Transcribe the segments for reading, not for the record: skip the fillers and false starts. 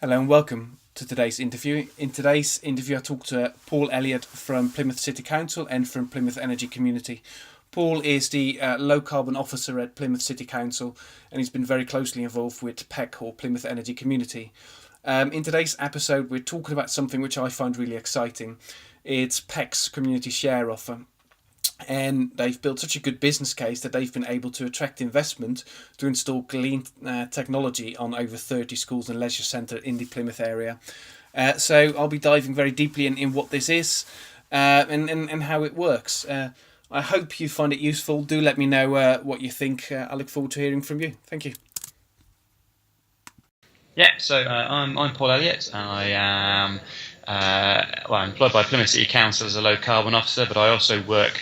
Hello and welcome to today's interview. In today's interview, I talked to Paul Elliot from Plymouth City Council and from Plymouth Energy Community. Paul is the low carbon officer at Plymouth City Council, and he's been very closely involved with PEC, or Plymouth Energy Community. In today's episode, we're talking about something which I find really exciting. It's PEC's community share offer. And they've built such a good business case that they've been able to attract investment to install clean technology on over 30 schools and leisure centres in the Plymouth area. So I'll be diving very deeply in what this is and how it works. I hope you find it useful. Do let me know what you think. I look forward to hearing from you. Thank you. Yeah, so I'm Paul Elliot, and I am I'm employed by Plymouth City Council as a low carbon officer, but I also work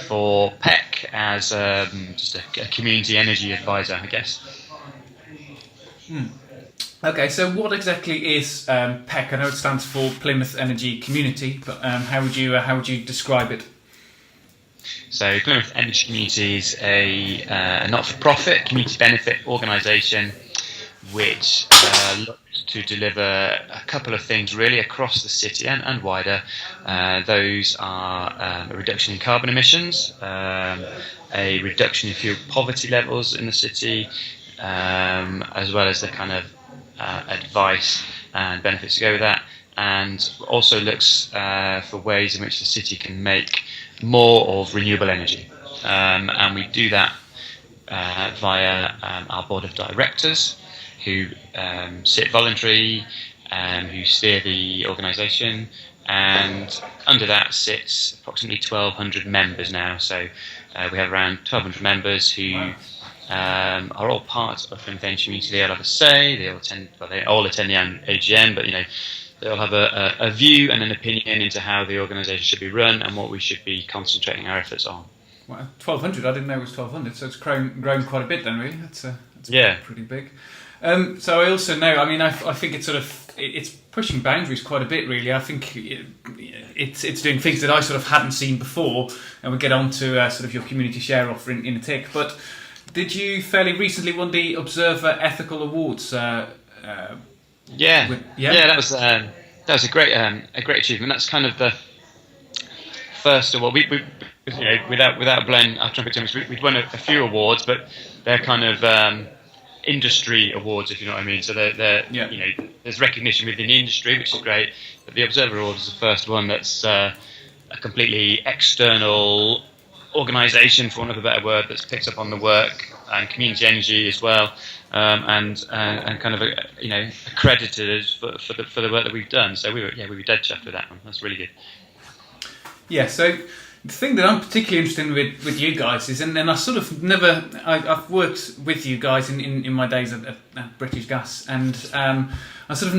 for PEC as just a community energy advisor, I guess. Okay, so what exactly is PEC? I know it stands for Plymouth Energy Community, but how would you describe it? So Plymouth Energy Community is a not-for-profit community benefit organisation which looks to deliver a couple of things really across the city and wider. Those are a reduction in carbon emissions, a reduction in fuel poverty levels in the city, as well as the kind of advice and benefits to go with that, and also looks for ways in which the city can make more of renewable energy. And we do that via our board of directors, who sit voluntary, who steer the organisation, and under that sits approximately 1,200 members now. So we have around 1,200 members who are all part of Plymouth Energy Community. They all have a say. They all attend the AGM, but they all have a view and an opinion into how the organisation should be run and what we should be concentrating our efforts on. Well, 1,200. I didn't know it was 1,200, so it's grown quite a bit then, really. That's pretty big. So I also know, I think it's pushing boundaries quite a bit, really. I think it's doing things that I sort of hadn't seen before, and we'll get on to sort of your community share offer in a tick. But did you fairly recently won the Observer Ethical Awards? Yeah, that was a great achievement. That's kind of the first award. We without blowing our trumpet too much, we'd won a few awards, but they're kind of industry awards, if you know what I mean. So there's recognition within the industry, which is great, but the Observer Award is the first one that's a completely external organisation, for want of a better word, that's picked up on the work and community energy as well, and kind of accredited us for the work that we've done. So we were dead chuffed with that one. That's really good. Yeah. So the thing that I'm particularly interested in with you guys is, and I sort of I've worked with you guys in my days at British Gas, and I sort of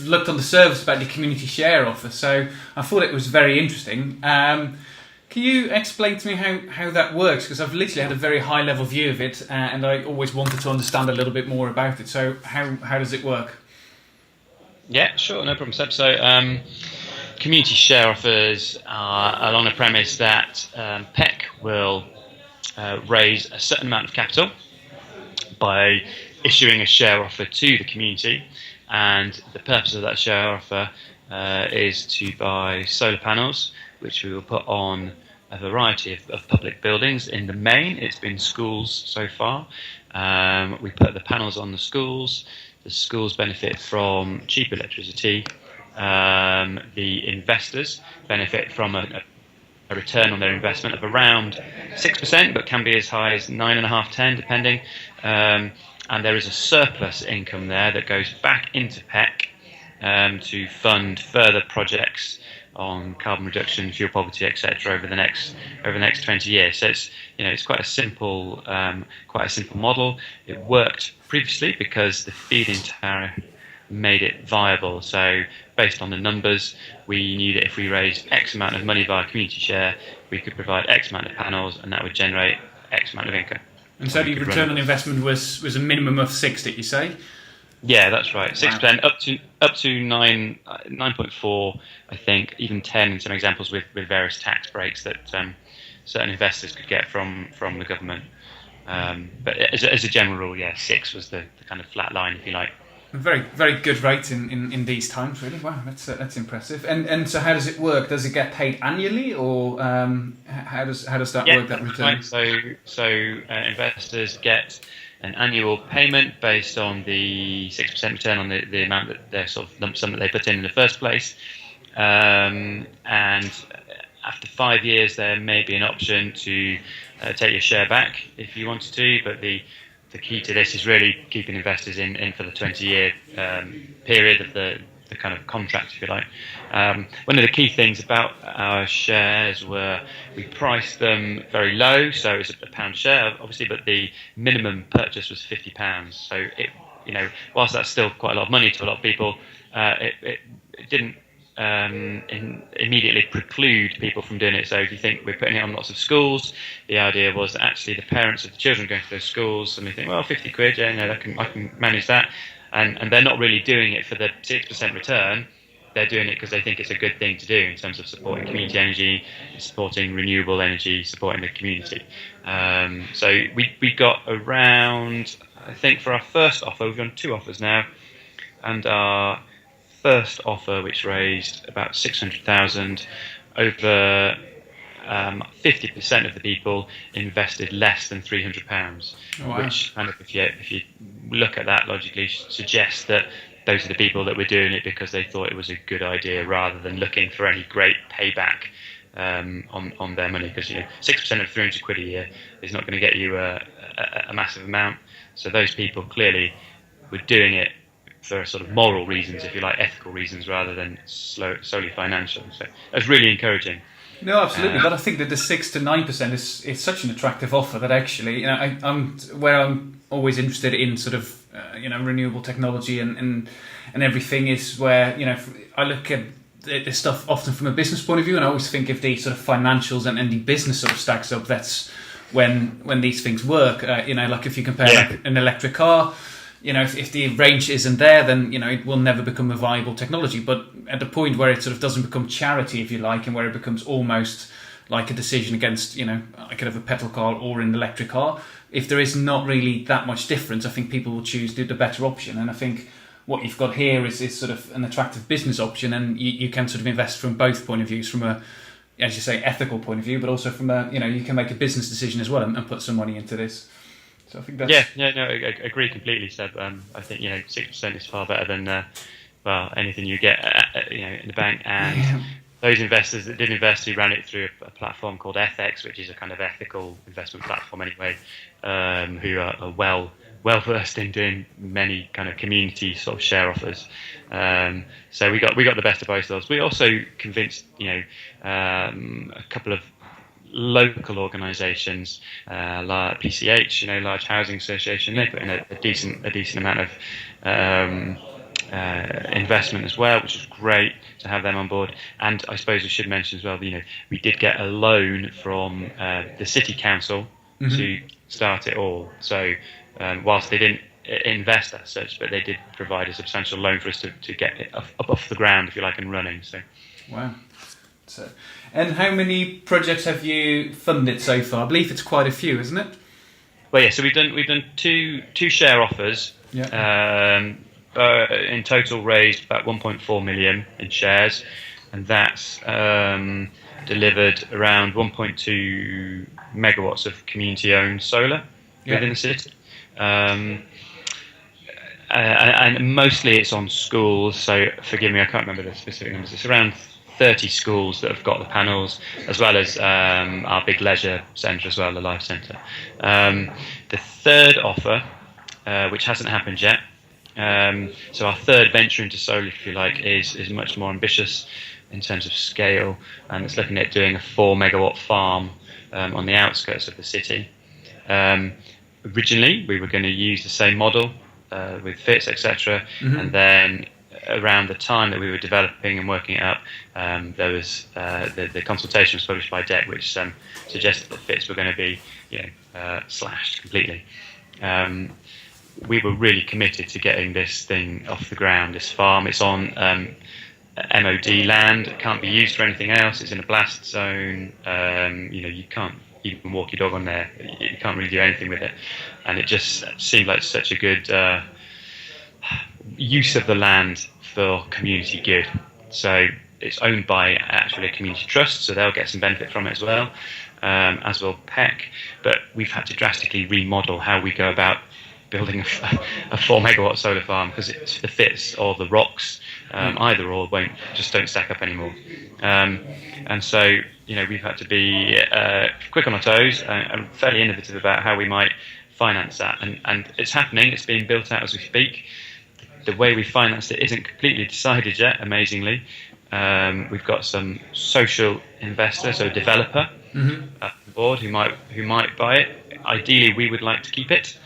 looked on the service about the community share offer, so I thought it was very interesting. Can you explain to me how that works? Because I've literally had a very high level view of it, and I always wanted to understand a little bit more about it. So how does it work? Yeah, sure, no problem, Seb. So community share offers are along the premise that PEC will raise a certain amount of capital by issuing a share offer to the community, and the purpose of that share offer is to buy solar panels, which we will put on a variety of public buildings. In the main, it's been schools so far. We put the panels on the schools. The schools benefit from cheap electricity. The investors benefit from a return on their investment of around 6%, but can be as high as 9.5%, 10%, depending. And there is a surplus income there that goes back into PEC to fund further projects on carbon reduction, fuel poverty, etc. over the next 20 years. So it's quite a simple model. It worked previously because the feed-in tariff made it viable. So based on the numbers, we knew that if we raised X amount of money via community share, we could provide X amount of panels, and that would generate X amount of income. And so the return on investment was a minimum of 6, did you say? Yeah, that's right. 6%, up to 9.4, I think, even 10 in some examples with various tax breaks that certain investors could get from the government. But as a general rule, 6 was the kind of flat line, if you like. Very, very good rate in these times, really. Wow, that's impressive. And so, how does it work? Does it get paid annually, or how does that work? That return. Right. So investors get an annual payment based on the 6% return on the amount that their sort of lump sum that they put in the first place, and after 5 years, there may be an option to take your share back if you wanted to, but the key to this is really keeping investors in for the 20-year period of the kind of contract, if you like. One of the key things about our shares were we priced them very low, so it was a pound share, obviously, but the minimum purchase was £50. So it, whilst that's still quite a lot of money to a lot of people, it didn't immediately preclude people from doing it. So if you think we're putting it on lots of schools, the idea was that actually the parents of the children going to those schools, and they think, well, 50 quid, I can manage that, and they're not really doing it for the 6% return. They're doing it because they think it's a good thing to do in terms of supporting community energy, supporting renewable energy, supporting the community. So we got around, I think for our first offer, we've done 2 offers now, and our first offer, which raised about 600,000, over 50% of the people invested less than £300, Wow. which kind of, if you look at that logically, suggests that those are the people that were doing it because they thought it was a good idea, rather than looking for any great payback on their money. Because 6% of 300 quid a year is not going to get you a massive amount. So those people clearly were doing it for sort of moral reasons, if you like, ethical reasons, rather than solely financial. So that's really encouraging. No, absolutely. But I think that the 6 to 9% is such an attractive offer that actually, I'm always interested in sort of renewable technology and everything is where I look at this stuff often from a business point of view, and I always think if the sort of financials and the business sort of stacks up, that's when these things work. Like if you compare like an electric car. If the range isn't there, then it will never become a viable technology. But at the point where it sort of doesn't become charity, if you like, and where it becomes almost like a decision against, I could have a petrol car or an electric car. If there is not really that much difference, I think people will choose the better option. And I think what you've got here is sort of an attractive business option, and you can sort of invest from both point of views, from a, as you say, ethical point of view, but also from a, you can make a business decision as well and put some money into this. So I think that's... I agree completely, Seb. I think 6% is far better than anything you get in the bank. And those investors that did invest, who ran it through a platform called FX, which is a kind of ethical investment platform anyway, who are well versed in doing many kind of community sort of share offers. So we got the best of both of those. We also convinced a couple of local organisations like PCH, Large Housing Association. They put in a decent amount of investment as well, which is great to have them on board. And I suppose we should mention as well, we did get a loan from the city council to start it all. So whilst they didn't invest as such, but they did provide a substantial loan for us to get it up off the ground, if you like, and running. So wow. So, and how many projects have you funded so far? I believe it's quite a few, isn't it? Well, yeah. So we've done two share offers. Yeah. In total, raised about 1.4 million in shares, and that's delivered around 1.2 megawatts of community-owned solar within the city. And mostly it's on schools. So forgive me, I can't remember the specific numbers. It's around 30 schools that have got the panels, as well as our big leisure centre as well, the Life Centre. The third offer, which hasn't happened yet, so our third venture into solar, if you like, is much more ambitious in terms of scale, and it's looking at doing a 4 megawatt farm on the outskirts of the city. Originally, we were going to use the same model with FITs, etc., and then around the time that we were developing and working it up, there was the consultation was published by DEC, which suggested that FITs were going to be slashed completely. We were really committed to getting this thing off the ground, this farm. It's on MOD land. It can't be used for anything else. It's in a blast zone. You can't even walk your dog on there. You can't really do anything with it. And it just seemed like such a good use of the land for community good. So it's owned by actually a community trust, so they'll get some benefit from it as well, as will PEC. But we've had to drastically remodel how we go about building a 4 megawatt solar farm, because it's the fits or the rocks, either or don't stack up anymore. And so, we've had to be quick on our toes and fairly innovative about how we might finance that. And it's happening. It's being built out as we speak. The way we financed it isn't completely decided yet, amazingly. We've got some social investor, so developer, on board who might buy it. Ideally, we would like to keep it,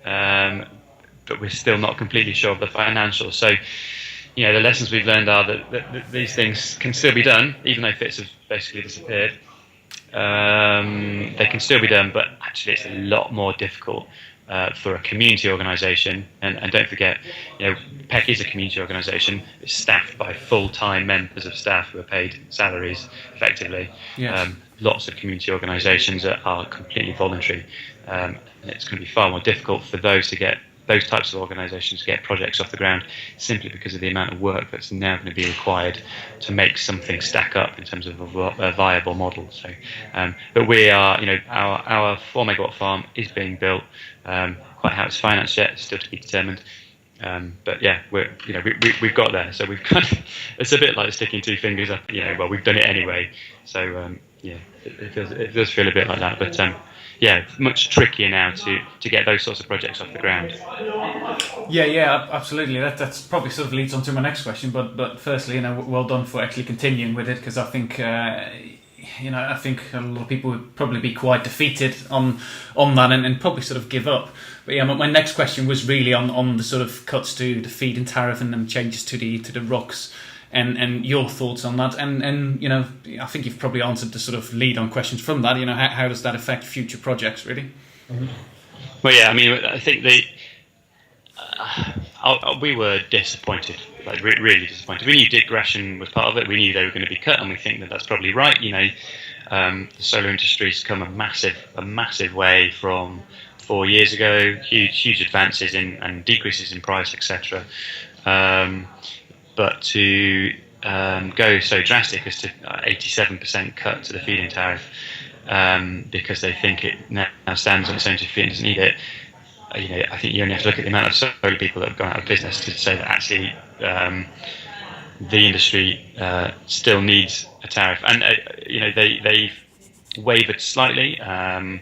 but we're still not completely sure of the financials. So, the lessons we've learned are that these things can still be done, even though FITs have basically disappeared. They can still be done, but actually it's a lot more difficult for a community organisation. And don't forget, PEC is a community organisation. It's staffed by full-time members of staff who are paid salaries, effectively. Yes. Lots of community organisations are completely voluntary. And it's going to be far more difficult for those types of organisations to get projects off the ground, simply because of the amount of work that's now going to be required to make something stack up in terms of a viable model. So, but we are, our 4 megawatt farm is being built. Quite how it's financed yet is still to be determined. But yeah, we've got there. So we've it's a bit like sticking two fingers up. Well, we've done it anyway. So it does feel a bit like that. But much trickier now to get those sorts of projects off the ground. Yeah, absolutely. That's probably sort of leads on to my next question. But firstly, well done for actually continuing with it, because I think I think a lot of people would probably be quite defeated on that and probably sort of give up. But my next question was really on the sort of cuts to the feed-in tariff and then changes to the ROCs. And your thoughts on that, and I think you've probably answered the sort of lead-on questions from that. How does that affect future projects, really? Mm-hmm. Well, yeah, I mean, I think we were disappointed, like really disappointed. We knew digression was part of it. We knew they were going to be cut, and we think that that's probably right. The solar industry's come a massive way from 4 years ago. Huge advances in and decreases in price, etc. But to go so drastic as to 87% cut to the feed-in tariff, because they think it now stands on its own 2 feet and doesn't need it. I think you only have to look at the amount of solar people that have gone out of business to say that actually the industry still needs a tariff. And they've wavered slightly. I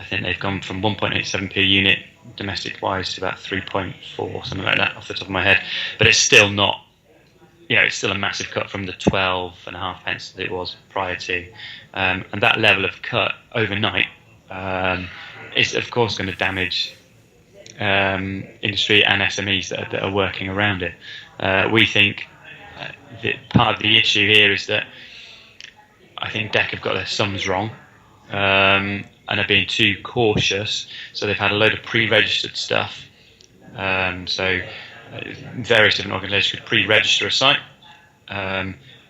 think they've gone from 1.87 per unit domestic-wise to about 3.4, something like that, off the top of my head. But it's still not. It's still a massive cut from the 12.5 pence that it was prior to, and that level of cut overnight is, of course, going to damage industry and SMEs that are working around it. We think that part of the issue here is that I think DEC have got their sums wrong and are being too cautious. So they've had a load of pre-registered stuff. Various different organisations could pre-register a site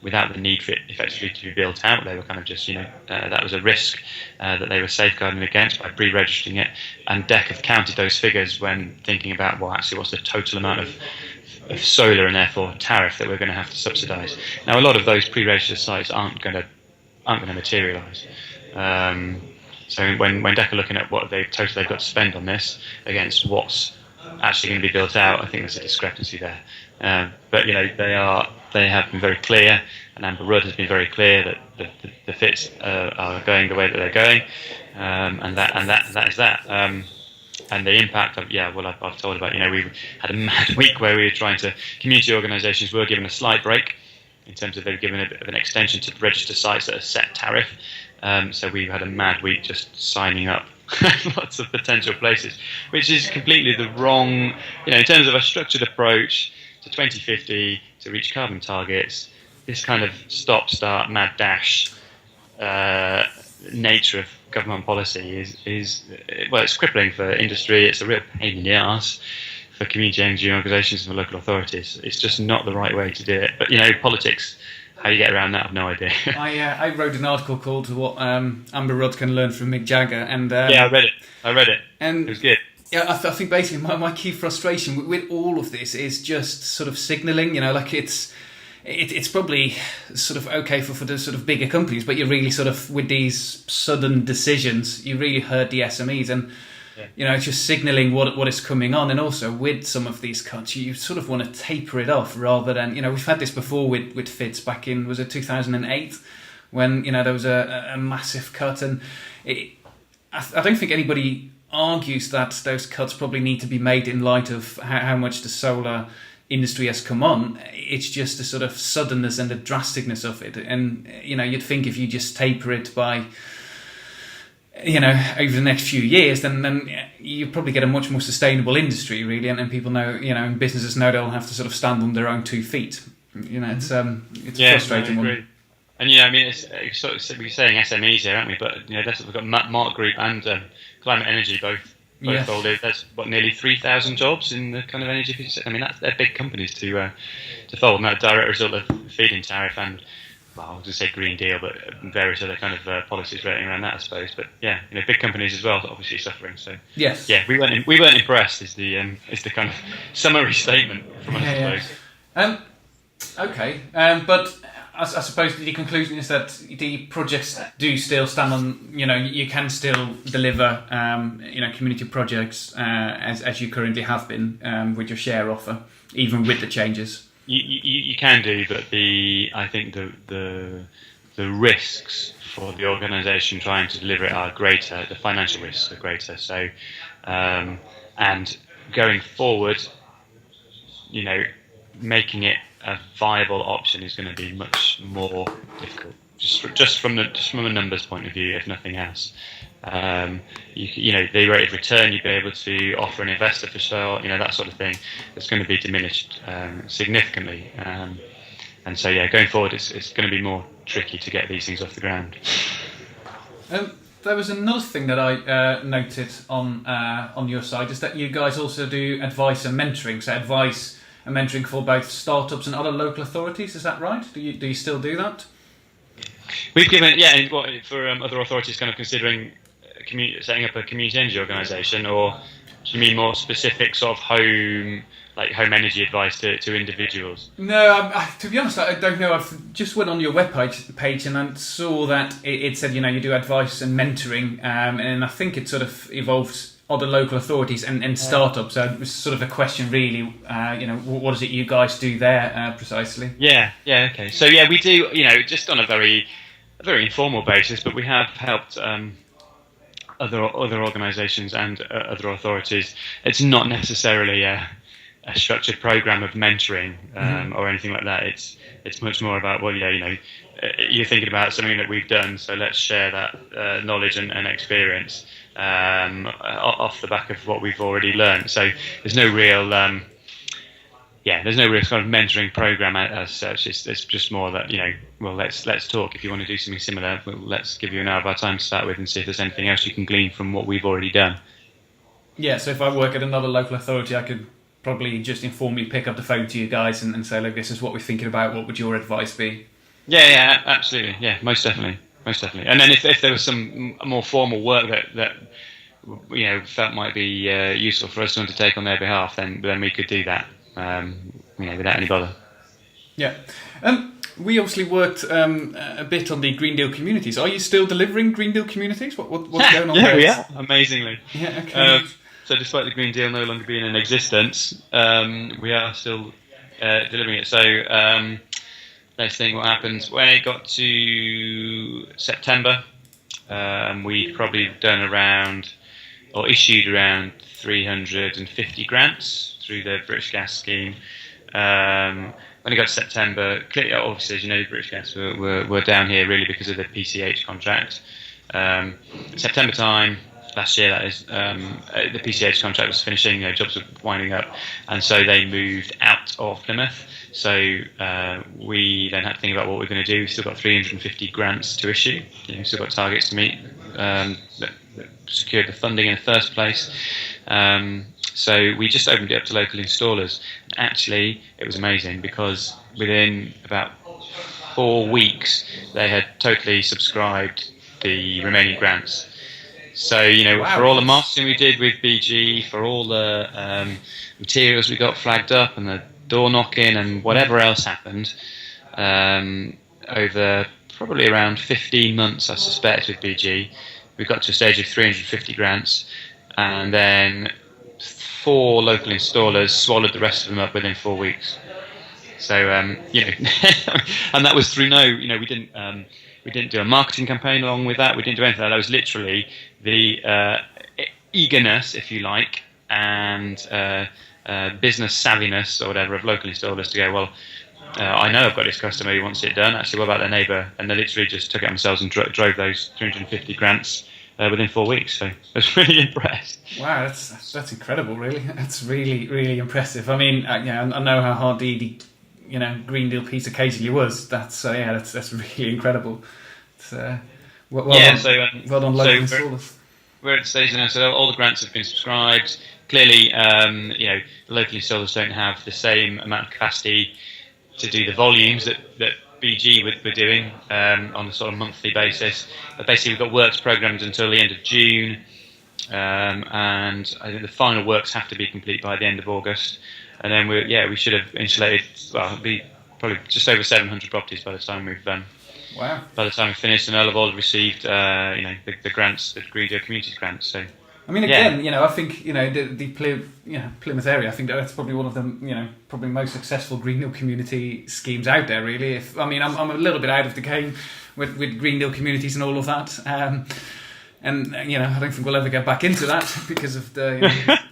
without the need for it effectively to be built out. They were kind of just, that was a risk that they were safeguarding against by pre-registering it. And DEC have counted those figures when thinking about, actually, what's the total amount of solar and therefore tariff that we're going to have to subsidise. Now, a lot of those pre-registered sites aren't going to materialise. So when DEC are looking at what they've got to spend on this against what's actually going to be built out, I think there's a discrepancy there. But they have been very clear, and Amber Rudd has been very clear that the FITs are going the way that they're going, and that is that. And the impact of I've told about. We had a mad week where we were trying to. Community organisations were given a slight break in terms of they've given a bit of an extension to register sites at a set tariff. So we had a mad week just signing up lots of potential places, which is completely the wrong, in terms of a structured approach to 2050 to reach carbon targets. This kind of stop-start, mad dash nature of government policy is it's crippling for industry. It's a real pain in the arse for community energy organisations and for local authorities. It's just not the right way to do it. But politics. How you get around that, I've no idea. I wrote an article called "What Amber Rudd Can Learn from Mick Jagger," and I read it. And it was good. Yeah, I think basically my key frustration with all of this is just sort of signalling. Like it's probably sort of okay for the sort of bigger companies, but you really sort of, with these sudden decisions, you really hurt the SMEs, and it's just signalling what is coming on. And also with some of these cuts, you sort of want to taper it off rather than, we've had this before with FITS back in, was it 2008, when there was a massive cut, and I don't think anybody argues that those cuts probably need to be made in light of how much the solar industry has come on. It's just the sort of suddenness and the drasticness of it, and you'd think if you just taper it by over the next few years, then you probably get a much more sustainable industry, really, and people know, and businesses know they'll have to sort of stand on their own 2 feet. It's frustrating. I agree. And it's sort of, we're saying SMEs here, aren't we? But we've got Mark Group and Climate Energy both folded. That's nearly 3,000 jobs in the kind of energy. They're big companies to fold. And that direct result of feeding Tariff and, well, I was going to say Green Deal, but various other kind of policies rating around that, I suppose. But big companies as well, obviously suffering. So yes, we weren't impressed. Is the kind of summary statement from us, I suppose. Okay, but I suppose the conclusion is that the projects do still stand on. You can still deliver, community projects as you currently have been with your share offer, even with the changes. You can do, but I think the risks for the organisation trying to deliver it are greater. The financial risks are greater. So, and going forward, making it a viable option is going to be much more difficult, just from a numbers point of view, if nothing else. The rate of return you'd be able to offer an investor for sure, that sort of thing, is going to be diminished significantly. And so, going forward, it's going to be more tricky to get these things off the ground. There was another thing that I noted on your side, is that you guys also do advice and mentoring. So advice and mentoring for both startups and other local authorities. Is that right? Do you still do that? We've given for other authorities kind of considering setting up a community energy organisation, or do you mean more specific sort of home energy advice to individuals? No, to be honest, I don't know. I've just went on your webpage and I saw that it said you do advice and mentoring, and I think it sort of evolves other local authorities and startups. So it was sort of a question, really. What is it you guys do there precisely? Yeah. Okay. So we do. Just on a very informal basis, but we have helped other organisations and other authorities. It's not necessarily a structured program of mentoring or anything like that. It's much more about, you're thinking about something that we've done, so let's share that knowledge and experience off the back of what we've already learned. So there's no real there's no real kind of mentoring program as such. It's just more that let's talk. If you want to do something similar, let's give you an hour of our time to start with and see if there's anything else you can glean from what we've already done. Yeah. So if I work at another local authority, I could probably just informally pick up the phone to you guys and say, look, this is what we're thinking about. What would your advice be? Yeah, absolutely. Yeah, most definitely. And then if there was some more formal work that felt might be useful for us to undertake on their behalf, then we could do that. Without any bother. Yeah. We obviously worked a bit on the Green Deal communities. Are you still delivering Green Deal communities? What's going on there? Yeah, amazinging. Yeah, okay. So despite the Green Deal no longer being in existence, we are still delivering it. So let's think what happens. When it got to September, we'd probably done issued around 350 grants through the British Gas scheme. When it got to September, clearly, obviously, as you know, British Gas were down here really because of the PCH contract. September time last year, that is, the PCH contract was finishing, jobs were winding up, and so they moved out of Plymouth. So we then had to think about what we're going to do. We've still got 350 grants to issue. Still got targets to meet that secured the funding in the first place. So we just opened it up to local installers. Actually, it was amazing because within about 4 weeks, they had totally subscribed the remaining grants. So, for all the marketing we did with BG, for all the materials we got flagged up and the door knocking and whatever else happened, over probably around 15 months, I suspect, with BG, we got to a stage of 350 grants, and then 4 local installers swallowed the rest of them up within 4 weeks. So, and that was through we didn't do a marketing campaign along with that. We didn't do anything like that. That was literally the eagerness, if you like, and business savviness or whatever of local installers to go, well, I know I've got this customer who wants it done. Actually, what about their neighbour? And they literally just took it themselves and drove those 350 grants within 4 weeks. So I was really impressed. Wow, that's incredible, really. That's really, really impressive. I mean, I know how hard the Green Deal piece occasionally was. That's really incredible. It's, well done, local installers. We're at the stage now, so all the grants have been subscribed. Clearly, the local installers don't have the same amount of capacity to do the volumes that BG were doing on a sort of monthly basis. But basically, we've got works programmed until the end of June, and I think the final works have to be complete by the end of August. And then we should have insulated. Well, it'll be probably just over 700 properties by the time we've Wow. By the time we've finished, and they'll have all received the grants, the Green Deal Communities grants. So. I mean, again, I think the Plymouth area. I think that's probably one of the probably most successful Green Deal community schemes out there. Really, I'm a little bit out of the game with Green Deal communities and all of that, and I don't think we'll ever get back into that because of the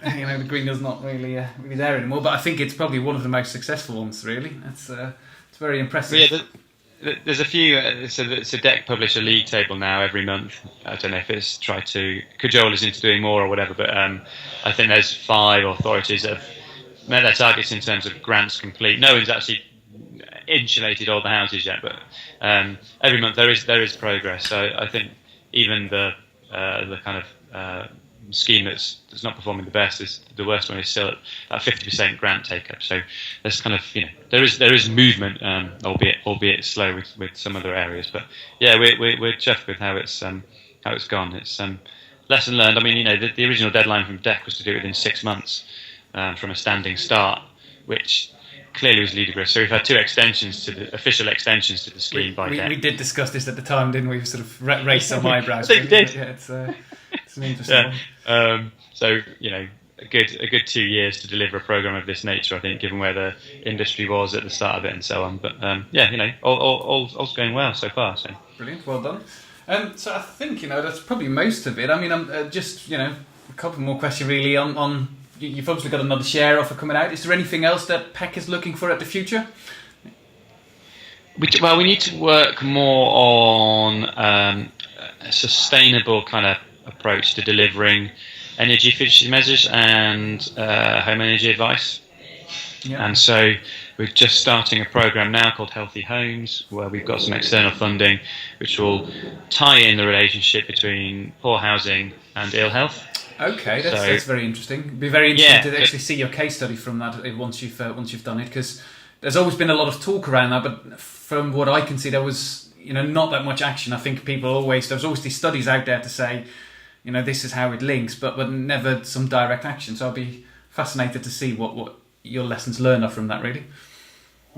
the Green Deal's not really there anymore. But I think it's probably one of the most successful ones. Really, it's very impressive. But there's a few. So DEC publish a league table now every month. I don't know if it's tried to cajole us into doing more or whatever, but I think there's 5 authorities that have met their targets in terms of grants complete. No one's actually insulated all the houses yet, but every month there is progress. So I think even the kind of scheme that's not performing the best is the worst one is still at 50% grant take up. So there's kind of there is movement, albeit slow with some other areas. But yeah, we're chuffed with how it's gone. It's lesson learned. I mean, the original deadline from DEC was to do it within 6 months from a standing start, which clearly was ludicrous. So we've had 2 official extensions to the scheme by DEC. We did discuss this at the time, didn't we? We sort of raised some eyebrows. We did. Yeah, it's an interesting one. So a good 2 years to deliver a program of this nature, I think, given where the industry was at the start of it and so on. But all's going well so far. So brilliant, well done. So I think that's probably most of it. I mean, I'm just a couple more questions really on. You've obviously got another share offer coming out. Is there anything else that PEC is looking for at the future? We need to work more on a sustainable kind of approach to delivering energy efficiency measures and home energy advice. Yeah. And so we're just starting a program now called Healthy Homes, where we've got some external funding which will tie in the relationship between poor housing and ill health. Okay, that's very interesting. It'd be very interesting to actually see your case study from that once you've done it, because there's always been a lot of talk around that, but from what I can see, there was not that much action. I think there's always these studies out there to say, this is how it links, but never some direct action. So I'll be fascinated to see what your lessons learned are from that, really.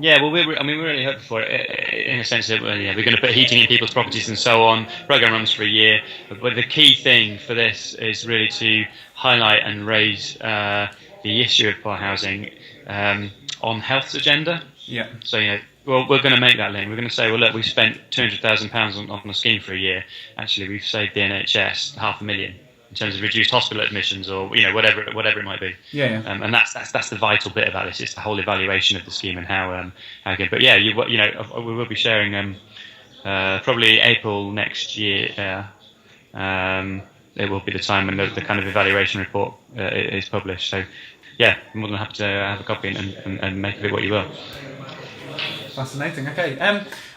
Yeah, well, we're really hoping for it in a sense that we're going to put heating in people's properties and so on. The program runs for a year, but the key thing for this is really to highlight and raise the issue of poor housing on health's agenda. Yeah. So we're going to make that link. We're going to say, well, look, we've spent £200,000 on the scheme for a year. Actually, we've saved the NHS £500,000 in terms of reduced hospital admissions or whatever it might be. Yeah. And that's the vital bit about this. It's the whole evaluation of the scheme and how good. But yeah, we will be sharing probably April next year. It will be the time when the kind of evaluation report is published. So yeah, I'm more than happy to have a copy and make of it what you will. Fascinating. Okay,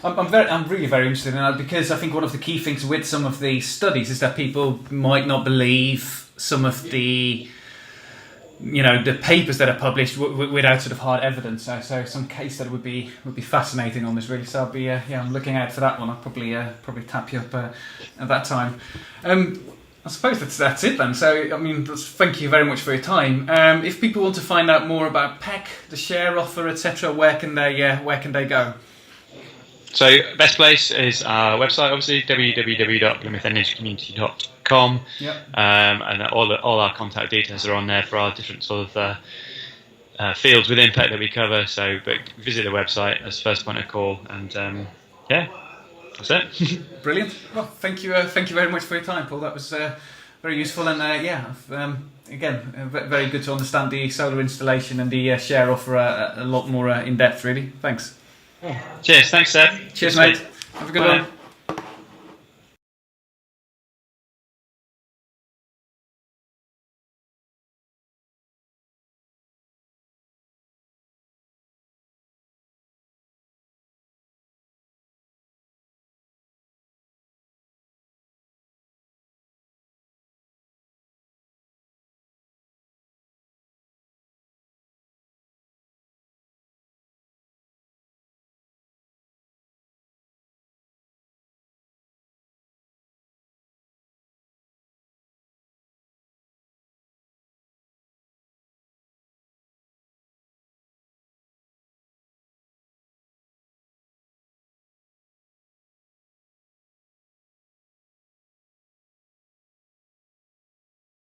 I'm really very interested in that, because I think one of the key things with some of the studies is that people might not believe some of the the papers that are published without sort of hard evidence. So some case that would be fascinating on this, really. So I'll be I'm looking out for that one. I'll probably tap you up at that time. I suppose that's it then. So, I mean, thank you very much for your time. If people want to find out more about PEC, the share offer, etc., where can they go? So, best place is our website, obviously, www.plymouthenergycommunity.com. Yep. And all our contact details are on there for our different sort of fields within PEC that we cover. So, but visit the website as first point of call, and that's it. Brilliant. Well, thank you very much for your time, Paul. That was very useful, and again, very good to understand the solar installation and the share offer a lot more in depth. Really, thanks. Cheers. Thanks, Seb. Cheers, mate. Have a good one.